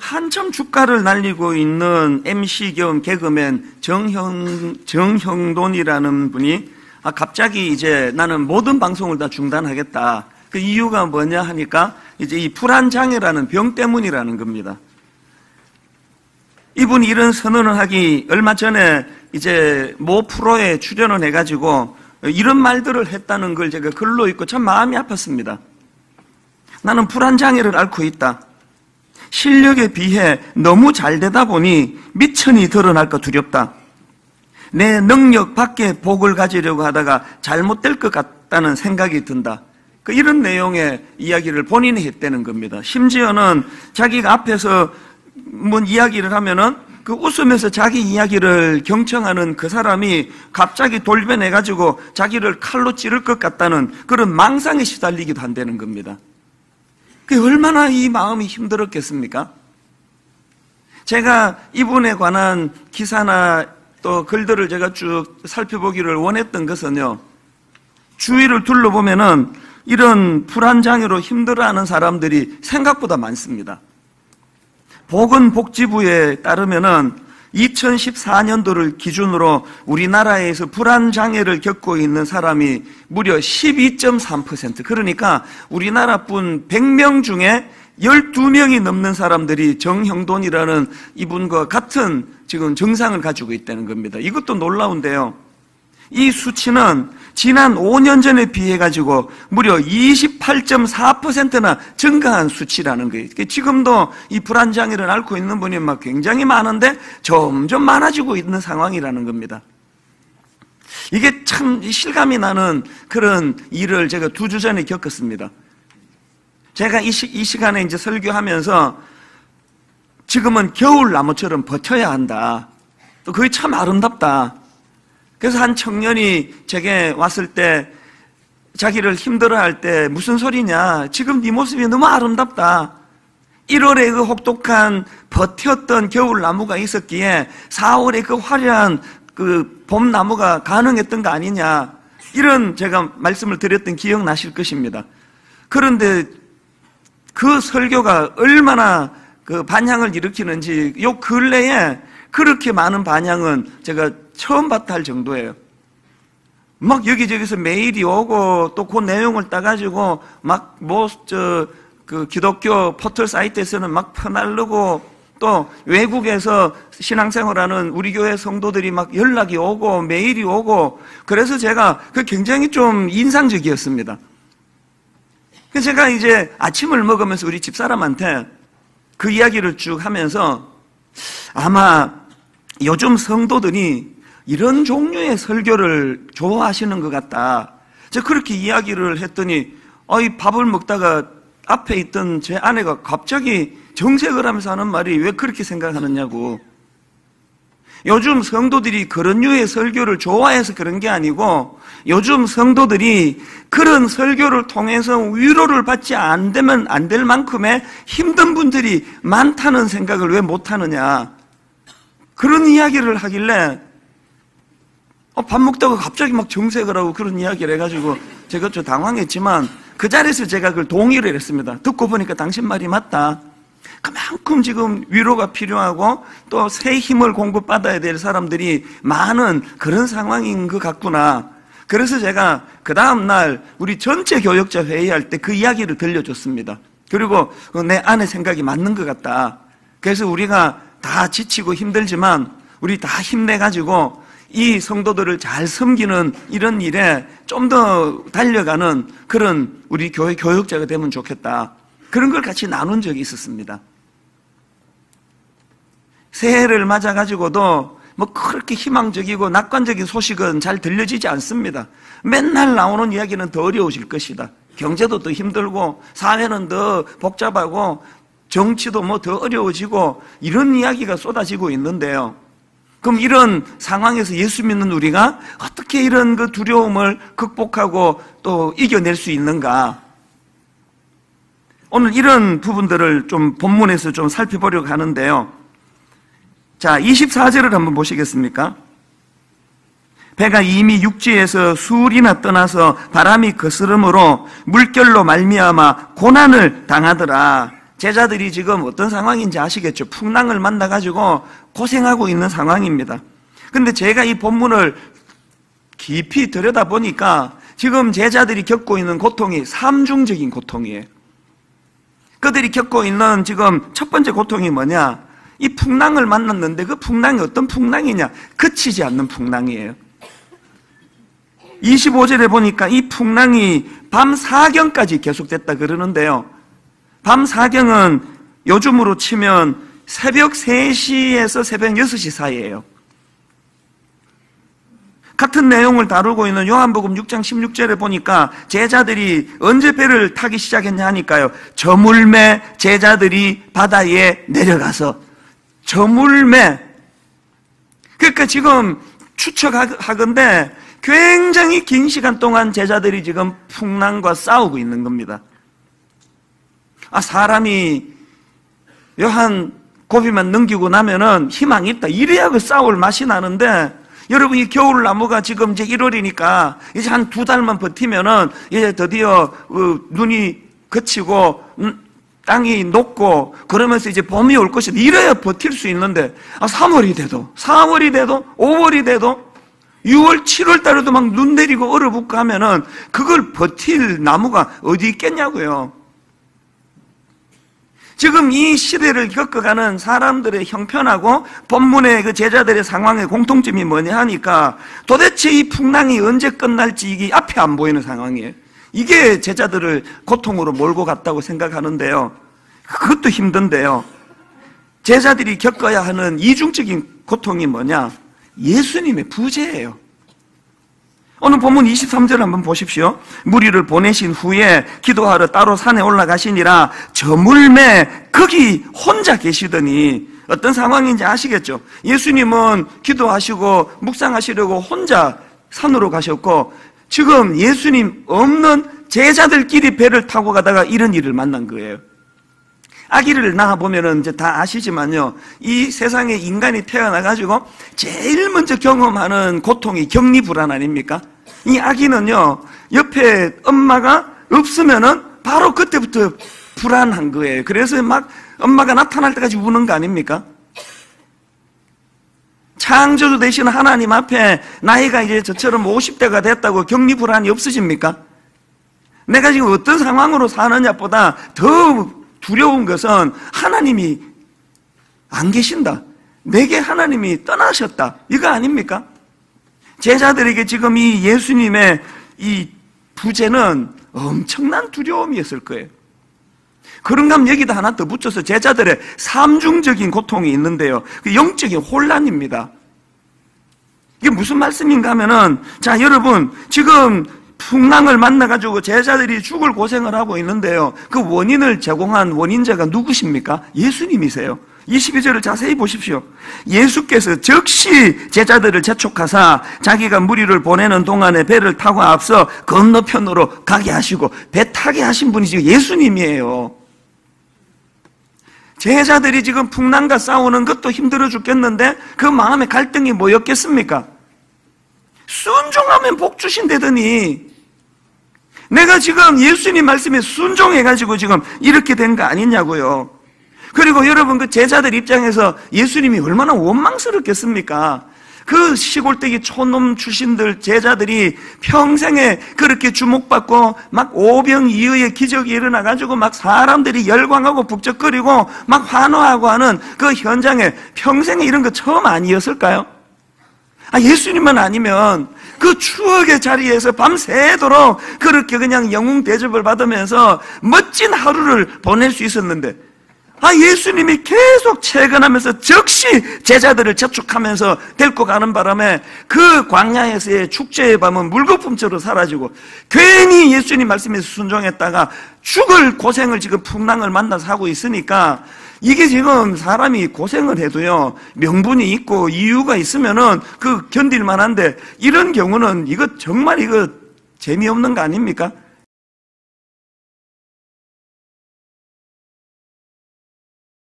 한참 주가를 날리고 있는 MC 겸 개그맨 정형돈이라는 분이 갑자기 이제 나는 모든 방송을 다 중단하겠다. 그 이유가 뭐냐 하니까 이제 이 불안장애라는 병 때문이라는 겁니다. 이분이 이런 선언을 하기 얼마 전에 이제 모 프로에 출연을 해가지고 이런 말들을 했다는 걸 제가 글로 읽고 참 마음이 아팠습니다. 나는 불안장애를 앓고 있다. 실력에 비해 너무 잘 되다 보니 미천이 드러날까 두렵다. 내 능력 밖에 복을 가지려고 하다가 잘못될 것 같다는 생각이 든다. 이런 내용의 이야기를 본인이 했다는 겁니다. 심지어는 자기가 앞에서 뭔 이야기를 하면은 그 웃으면서 자기 이야기를 경청하는 그 사람이 갑자기 돌변해가지고 자기를 칼로 찌를 것 같다는 그런 망상에 시달리기도 한다는 겁니다. 그게 얼마나 이 마음이 힘들었겠습니까? 제가 이분에 관한 기사나 또 글들을 제가 쭉 살펴보기를 원했던 것은요, 주위를 둘러보면은 이런 불안장애로 힘들어하는 사람들이 생각보다 많습니다. 보건복지부에 따르면은 2014년도를 기준으로 우리나라에서 불안장애를 겪고 있는 사람이 무려 12.3%, 그러니까 우리나라뿐 100명 중에 12명이 넘는 사람들이 정형돈이라는 이분과 같은 지금 증상을 가지고 있다는 겁니다. 이것도 놀라운데요. 이 수치는 지난 5년 전에 비해 가지고 무려 28.4%나 증가한 수치라는 거예요. 지금도 이 불안장애를 앓고 있는 분이 막 굉장히 많은데 점점 많아지고 있는 상황이라는 겁니다. 이게 참 실감이 나는 그런 일을 제가 2주 전에 겪었습니다. 제가 이 시간에 이제 설교하면서 지금은 겨울나무처럼 버텨야 한다. 또 그게 참 아름답다. 그래서 한 청년이 제게 왔을 때 자기를 힘들어할 때 무슨 소리냐, 지금 네 모습이 너무 아름답다. 1월에 그 혹독한 버텼던 겨울나무가 있었기에 4월에 그 화려한 그 봄나무가 가능했던 거 아니냐, 이런 제가 말씀을 드렸던 기억나실 것입니다. 그런데 그 설교가 얼마나 그 반향을 일으키는지 요 근래에 그렇게 많은 반향은 제가 처음 봤다 할 정도예요. 막 여기저기서 메일이 오고 또 그 내용을 따가지고 막 그 기독교 포털 사이트에서는 막 퍼날르고 또 외국에서 신앙생활하는 우리 교회 성도들이 막 연락이 오고 메일이 오고, 그래서 제가 그 굉장히 좀 인상적이었습니다. 그래서 제가 이제 아침을 먹으면서 우리 집사람한테 그 이야기를 쭉 하면서 아마 요즘 성도들이 이런 종류의 설교를 좋아하시는 것 같다. 제가 그렇게 이야기를 했더니 이 밥을 먹다가 앞에 있던 제 아내가 갑자기 정색을 하면서 하는 말이 왜 그렇게 생각하느냐고. 요즘 성도들이 그런 류의 설교를 좋아해서 그런 게 아니고 요즘 성도들이 그런 설교를 통해서 위로를 받지 안 되면 안 될 만큼의 힘든 분들이 많다는 생각을 왜 못하느냐, 그런 이야기를 하길래 밥 먹다가 갑자기 막 정색을 하고 그런 이야기를 해가지고 제가 좀 당황했지만 그 자리에서 제가 그걸 동의를 했습니다. 듣고 보니까 당신 말이 맞다. 그만큼 지금 위로가 필요하고 또 새 힘을 공급받아야 될 사람들이 많은 그런 상황인 것 같구나. 그래서 제가 그 다음날 우리 전체 교역자 회의할 때 그 이야기를 들려줬습니다. 그리고 내 아내 생각이 맞는 것 같다. 그래서 우리가 다 지치고 힘들지만 우리 다 힘내가지고 이 성도들을 잘 섬기는 이런 일에 좀 더 달려가는 그런 우리 교회 교역자가 되면 좋겠다. 그런 걸 같이 나눈 적이 있었습니다. 새해를 맞아가지고도 뭐 그렇게 희망적이고 낙관적인 소식은 잘 들려지지 않습니다. 맨날 나오는 이야기는 더 어려우실 것이다. 경제도 더 힘들고 사회는 더 복잡하고 정치도 뭐 더 어려워지고 이런 이야기가 쏟아지고 있는데요. 그럼 이런 상황에서 예수 믿는 우리가 어떻게 이런 그 두려움을 극복하고 또 이겨낼 수 있는가? 오늘 이런 부분들을 좀 본문에서 좀 살펴보려고 하는데요. 자, 24절을 한번 보시겠습니까? 배가 이미 육지에서 수울이나 떠나서 바람이 거스름으로 물결로 말미암아 고난을 당하더라. 제자들이 지금 어떤 상황인지 아시겠죠? 풍랑을 만나가지고 고생하고 있는 상황입니다. 근데 제가 이 본문을 깊이 들여다보니까 지금 제자들이 겪고 있는 고통이 삼중적인 고통이에요. 그들이 겪고 있는 지금 첫 번째 고통이 뭐냐? 이 풍랑을 만났는데 그 풍랑이 어떤 풍랑이냐? 그치지 않는 풍랑이에요. 25절에 보니까 이 풍랑이 밤 4경까지 계속됐다 그러는데요. 밤 4경은 요즘으로 치면 새벽 3시에서 새벽 6시 사이예요. 같은 내용을 다루고 있는 요한복음 6장 16절에 보니까 제자들이 언제 배를 타기 시작했냐 하니까요. 저물매 제자들이 바다에 내려가서 저물매. 그러니까 지금 추측하건대 굉장히 긴 시간 동안 제자들이 지금 풍랑과 싸우고 있는 겁니다. 사람이 요한 고비만 넘기고 나면은 희망이 있다. 이래야 그 싸울 맛이 나는데 여러분, 이 겨울나무가 지금 이제 1월이니까 이제 한 2달만 버티면은 이제 드디어 눈이 그치고 땅이 녹고 그러면서 이제 봄이 올 것이다. 이래야 버틸 수 있는데 3월이 돼도 4월이 돼도 5월이 돼도 6월, 7월 달에도 막 눈 내리고 얼어붙고 하면은 그걸 버틸 나무가 어디 있겠냐고요. 지금 이 시대를 겪어가는 사람들의 형편하고 본문의 그 제자들의 상황의 공통점이 뭐냐 하니까 도대체 이 풍랑이 언제 끝날지 이게 앞에 안 보이는 상황이에요. 이게 제자들을 고통으로 몰고 갔다고 생각하는데요. 그것도 힘든데요. 제자들이 겪어야 하는 이중적인 고통이 뭐냐? 예수님의 부재예요. 오늘 본문 23절 한번 보십시오. 무리를 보내신 후에 기도하러 따로 산에 올라가시니라 저물매 거기 혼자 계시더니 어떤 상황인지 아시겠죠? 예수님은 기도하시고 묵상하시려고 혼자 산으로 가셨고 지금 예수님 없는 제자들끼리 배를 타고 가다가 이런 일을 만난 거예요. 아기를 낳아보면은 이제 다 아시지만요. 이 세상에 인간이 태어나가지고 제일 먼저 경험하는 고통이 격리불안 아닙니까? 이 아기는요, 옆에 엄마가 없으면은 바로 그때부터 불안한 거예요. 그래서 막 엄마가 나타날 때까지 우는 거 아닙니까? 창조주 되신 하나님 앞에 나이가 이제 저처럼 50대가 됐다고 격리불안이 없으십니까? 내가 지금 어떤 상황으로 사느냐보다 더 두려운 것은 하나님이 안 계신다. 내게 하나님이 떠나셨다. 이거 아닙니까? 제자들에게 지금 이 예수님의 이 부재는 엄청난 두려움이었을 거예요. 그런가 하면 여기다 하나 더 붙여서 제자들의 삼중적인 고통이 있는데요. 그 영적인 혼란입니다. 이게 무슨 말씀인가 하면은, 자, 여러분, 지금 풍랑을 만나가지고 제자들이 죽을 고생을 하고 있는데요. 그 원인을 제공한 원인자가 누구십니까? 예수님이세요. 22절을 자세히 보십시오. 예수께서 즉시 제자들을 재촉하사 자기가 무리를 보내는 동안에 배를 타고 앞서 건너편으로 가게 하시고 배 타게 하신 분이 지금 예수님이에요. 제자들이 지금 풍랑과 싸우는 것도 힘들어 죽겠는데 그 마음의 갈등이 뭐였겠습니까? 순종하면 복 주신다더니 내가 지금 예수님 말씀에 순종해가지고 지금 이렇게 된 거 아니냐고요. 그리고 여러분 그 제자들 입장에서 예수님이 얼마나 원망스럽겠습니까? 그 시골떼기 촌놈 출신들 제자들이 평생에 그렇게 주목받고 막 오병이어의 기적이 일어나가지고 막 사람들이 열광하고 북적거리고 막 환호하고 하는 그 현장에 평생에 이런 거 처음 아니었을까요? 예수님만 아니면 그 추억의 자리에서 밤새도록 그렇게 그냥 영웅 대접을 받으면서 멋진 하루를 보낼 수 있었는데 예수님이 계속 채근하면서 즉시 제자들을 재촉하면서 데리고 가는 바람에 그 광야에서의 축제의 밤은 물거품처럼 사라지고 괜히 예수님 말씀에 순종했다가 죽을 고생을 지금 풍랑을 만나서 하고 있으니까 이게 지금 사람이 고생을 해도요 명분이 있고 이유가 있으면은 그 견딜 만한데 이런 경우는 이거 정말 이거 재미없는 거 아닙니까?